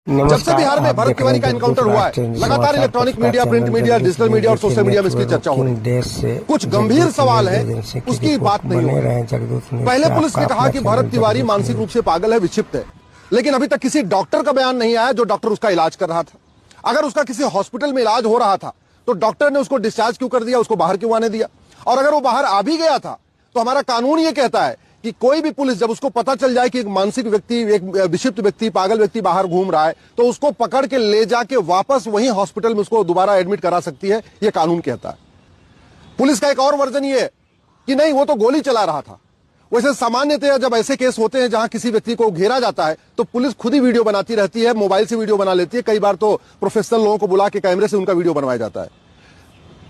जब से बिहार में भरत तिवारी का एनकाउंटर हुआ है, लगातार electronic media, print media, digital media और सोशल मीडिया में इसकी चर्चा हो रही है। कुछ गंभीर सवाल है, उसकी बात नहीं हो रही। पहले पुलिस ने कहा कि भरत तिवारी मानसिक रूप से पागल है, विक्षिप्त है, लेकिन अभी तक किसी डॉक्टर का बयान नहीं आया जो डॉक्टर उसका इलाज कर रहा था। अगर उसका किसी हॉस्पिटल में इलाज हो रहा था तो डॉक्टर ने उसको डिस्चार्ज क्यों कर दिया, उसको बाहर क्यों आने दिया? और अगर वो बाहर आ भी गया था तो हमारा कानून ये कहता है कि कोई भी पुलिस जब उसको पता चल जाए कि एक मानसिक व्यक्ति, एक विक्षिप्त व्यक्ति, पागल व्यक्ति बाहर घूम रहा है तो उसको पकड़ के ले जाके वापस वहीं हॉस्पिटल में उसको दोबारा एडमिट करा सकती है, ये कानून कहता है। पुलिस का एक और वर्जन ये है कि नहीं, वो तो गोली चला रहा था। वैसे सामान्यतः जब ऐसे केस होते हैं जहां किसी व्यक्ति को घेरा जाता है तो पुलिस खुद ही वीडियो बनाती रहती है, मोबाइल से वीडियो बना लेती है। कई बार तो प्रोफेशनल लोगों को बुला के कैमरे से उनका वीडियो बनवाया जाता है।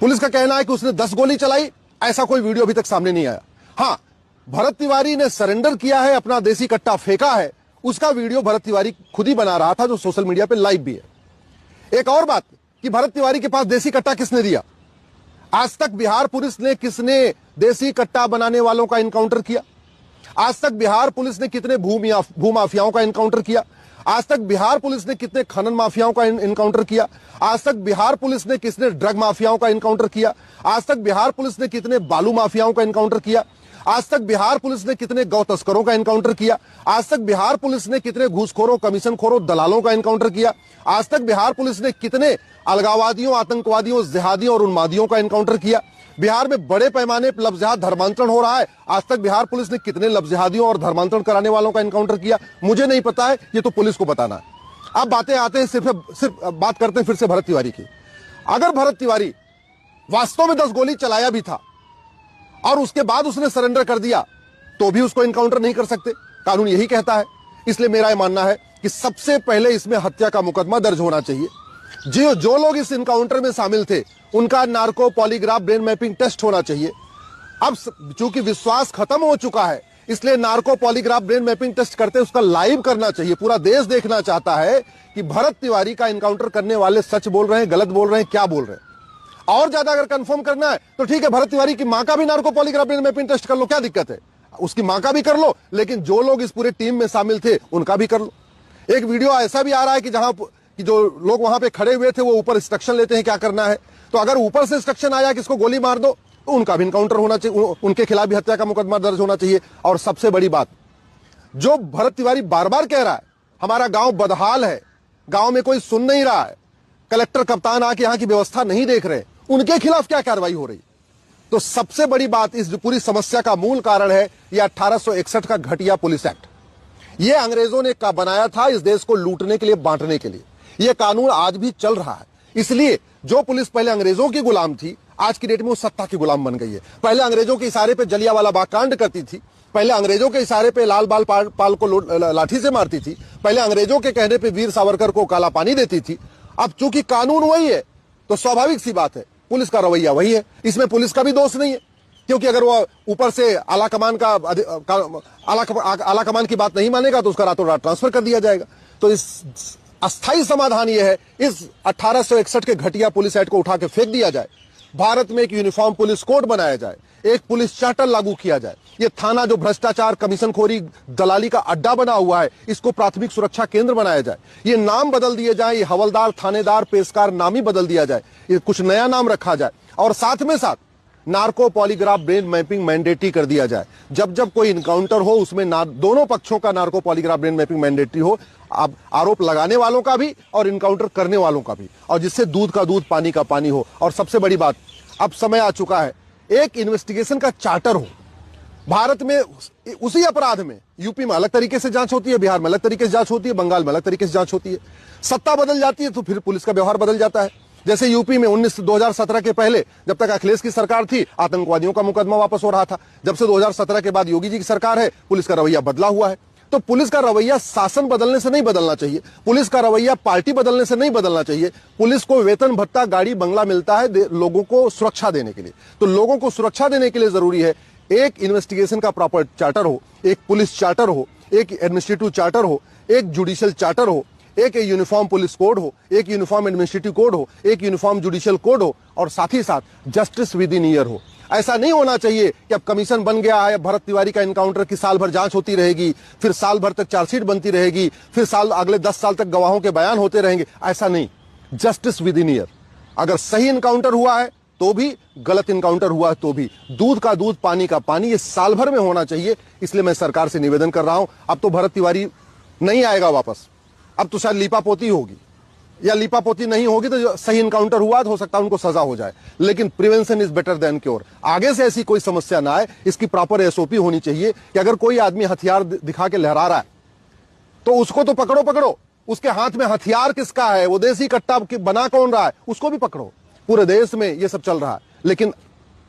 पुलिस का कहना है कि उसने 10 गोली चलाई, ऐसा कोई वीडियो अभी तक सामने नहीं आया। हाँ, भरत तिवारी ने सरेंडर किया है, अपना देसी कट्टा फेंका है, उसका वीडियो भरत तिवारी खुद ही बना रहा था, जो सोशल मीडिया पे लाइव भी है। एक और बात कि भरत तिवारी के पास देसी कट्टा किसने दिया? आज तक बिहार पुलिस ने किसने देसी कट्टा बनाने वालों का एनकाउंटर किया? आज तक बिहार पुलिस ने कितने भूमाफियाओं का एनकाउंटर किया? आज तक बिहार पुलिस ने कितने खनन माफियाओं का एनकाउंटर किया? आज तक बिहार पुलिस ने किसने ड्रग माफियाओं का एनकाउंटर किया? आज तक बिहार पुलिस ने कितने बालू माफियाओं का एनकाउंटर किया? आज तक बिहार पुलिस ने कितने गौ तस्करों का एनकाउंटर किया? आज तक बिहार पुलिस ने कितने घूसखोरों, कमीशनखोरों, दलालों का एनकाउंटर किया? आज तक बिहार पुलिस ने कितने अलगाववादियों, आतंकवादियों, जिहादियों और उन्मादियों का एनकाउंटर किया? बिहार में बड़े पैमाने पर लफ्ज़ धर्मांतरण हो रहा है, आज तक बिहार पुलिस ने कितने लफ्ज़िहादियों और धर्मांतरण कराने वालों का एनकाउंटर किया? मुझे नहीं पता है, ये तो पुलिस को बताना है। अब बातें आते हैं सिर्फ बात करते हैं फिर से भरत तिवारी की। अगर भरत तिवारी वास्तव में 10 गोली चलाया भी था और उसके बाद उसने सरेंडर कर दिया तो भी उसको एनकाउंटर नहीं कर सकते, कानून यही कहता है। इसलिए मेरा यह मानना है कि सबसे पहले इसमें हत्या का मुकदमा दर्ज होना चाहिए। जो लोग इस एनकाउंटर में शामिल थे उनका narco polygraph brain mapping test होना चाहिए। अब चूंकि विश्वास खत्म हो चुका है, इसलिए narco polygraph brain mapping test करते उसका लाइव करना चाहिए। पूरा देश देखना चाहता है कि भरत तिवारी का एनकाउंटर करने वाले सच बोल रहे हैं, गलत बोल रहे हैं, क्या बोल रहे हैं। और ज्यादा अगर कंफर्म करना है तो ठीक है, भरत तिवारी की मां का भी narco polygraph brain mapping test कर लो, क्या दिक्कत है? उसकी मां का भी कर लो, लेकिन जो लोग इस पूरे टीम में शामिल थे उनका भी कर लो। एक वीडियो ऐसा भी आ रहा है कि जहां कि जो लोग वहां पे खड़े हुए थे वो ऊपर इंस्ट्रक्शन लेते हैं क्या करना है। तो अगर ऊपर से इंस्ट्रक्शन आया कि इसको गोली मार दो तो उनका भी एनकाउंटर होना चाहिए, उनके खिलाफ भी हत्या का मुकदमा दर्ज होना चाहिए। और सबसे बड़ी बात, जो भरत तिवारी बार बार कह रहा है हमारा गांव बदहाल है, गांव में कोई सुन नहीं रहा है, कलेक्टर कप्तान आके यहां की व्यवस्था नहीं देख रहे, उनके खिलाफ क्या कार्रवाई हो रही? तो सबसे बड़ी बात, इस पूरी समस्या का मूल कारण है यह 1861 का घटिया पुलिस एक्ट। यह अंग्रेजों ने बनाया था इस देश को लूटने के लिए, बांटने के लिए। यह कानून आज भी चल रहा है। इसलिए जो पुलिस पहले अंग्रेजों की गुलाम थी, आज की डेट में वो सत्ता की गुलाम बन गई है। पहले अंग्रेजों के इशारे पे जलियांवाला बाग कांड करती थी, पहले अंग्रेजों के इशारे पे लाल बाल पाल को लाठी से मारती थी, पहले अंग्रेजों के कहने पे वीर सावरकर को काला पानी देती थी। अब चूंकि कानून वही है तो स्वाभाविक सी बात है पुलिस का रवैया वही है। इसमें पुलिस का भी दोष नहीं है, क्योंकि अगर वो ऊपर से आला कमान की बात नहीं मानेगा तो उसका रातों रात ट्रांसफर कर दिया जाएगा। तो इस अस्थायी समाधान यह है, इस 1861 के घटिया पुलिस एक्ट को उठा के फेंक दिया जाए, भारत में एक यूनिफॉर्म पुलिस कोड बनाया जाए, एक पुलिस चार्टर लागू किया जाए। ये थाना जो भ्रष्टाचार, कमीशनखोरी, दलाली का अड्डा बना हुआ है, इसको प्राथमिक सुरक्षा केंद्र बनाया जाए। ये नाम बदल दिए जाए, ये हवलदार, थानेदार, पेशकार नाम ही बदल दिया जाए, ये कुछ नया नाम रखा जाए। और साथ में साथ narco polygraph brain mapping mandatory कर दिया जाए। जब जब कोई इनकाउंटर हो उसमें दोनों पक्षों का narco polygraph brain mapping mandatory हो, अब आरोप लगाने वालों का भी और इनकाउंटर करने वालों का भी, और जिससे दूध का दूध, पानी का पानी हो। और सबसे बड़ी बात, अब समय आ चुका है एक इन्वेस्टिगेशन का चार्टर हो। भारत में उसी अपराध में यूपी में अलग तरीके से जांच होती है, बिहार में अलग तरीके से जांच होती है, बंगाल में अलग तरीके से जांच होती है। सत्ता बदल जाती है तो फिर पुलिस का व्यवहार बदल जाता है। जैसे यूपी में 2017 के पहले जब तक अखिलेश की सरकार थी, आतंकवादियों का मुकदमा वापस हो रहा था। जब से 2017 के बाद योगी जी की सरकार है, पुलिस का रवैया बदला हुआ है। तो पुलिस का रवैया शासन बदलने से नहीं बदलना चाहिए, पुलिस का रवैया पार्टी बदलने से नहीं बदलना चाहिए। पुलिस को वेतन भत्ता, गाड़ी बंगला मिलता है लोगों को सुरक्षा देने के लिए। तो लोगों को सुरक्षा देने के लिए जरूरी है एक इन्वेस्टिगेशन का प्रॉपर चार्टर हो, एक पुलिस चार्टर हो, एक एडमिनिस्ट्रेटिव चार्टर हो, एक जुडिशियल चार्टर हो, एक यूनिफॉर्म पुलिस कोड हो, एक यूनिफॉर्म एडमिनिस्ट्रेटिव कोड हो, एक यूनिफॉर्म जुडिशियल कोड हो, और साथ ही साथ जस्टिस विद इन ईयर हो। ऐसा नहीं होना चाहिए कि अब कमीशन बन गया है, भरत तिवारी का इनकाउंटर की साल भर जांच होती रहेगी, फिर साल भर तक चार्जशीट बनती रहेगी, फिर अगले 10 साल तक गवाहों के बयान होते रहेंगे। ऐसा नहीं, जस्टिस विद इन ईयर। अगर सही इनकाउंटर हुआ है तो भी, गलत इनकाउंटर हुआ है तो भी, दूध का दूध पानी का पानी, ये साल भर में होना चाहिए। इसलिए मैं सरकार से निवेदन कर रहा हूं, अब तो भरत तिवारी नहीं आएगा वापस, अब तो शायद लीपापोती होगी, या लीपापोती नहीं होगी तो जो सही इनकाउंटर हुआ तो हो सकता है उनको सजा हो जाए। लेकिन prevention is better than cure. आगे से ऐसी कोई समस्या ना आए, इसकी प्रॉपर एसओपी होनी चाहिए कि अगर कोई आदमी हथियार दिखा के लहरा रहा है तो उसको तो पकड़ो, उसके हाथ में हथियार किसका है, वो देसी कट्टा बना कौन रहा है, उसको भी पकड़ो। पूरे देश में ये सब चल रहा है, लेकिन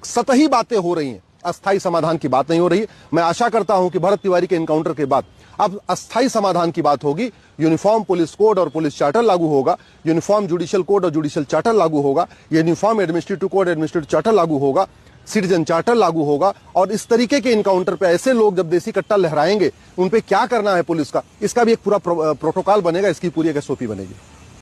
सतही बातें हो रही हैं, अस्थायी समाधान की बात नहीं हो रही है। मैं आशा करता हूं कि भरत तिवारी के एनकाउंटर के बाद अब अस्थायी समाधान की बात होगी। यूनिफॉर्म पुलिस कोड और पुलिस चार्टर लागू होगा, यूनिफॉर्म जुडिशियल कोड और जुडिशियल चार्टर लागू होगा, uniform administrative code administrative charter लागू होगा, सिटीजन चार्टर लागू होगा। और इस तरीके के इनकाउंटर पे ऐसे लोग जब देसी कट्टा लहराएंगे, उन पे क्या करना है पुलिस का, इसका भी एक पूरा प्रोटोकॉल बनेगा, इसकी पूरी एक एसओपी बनेगी।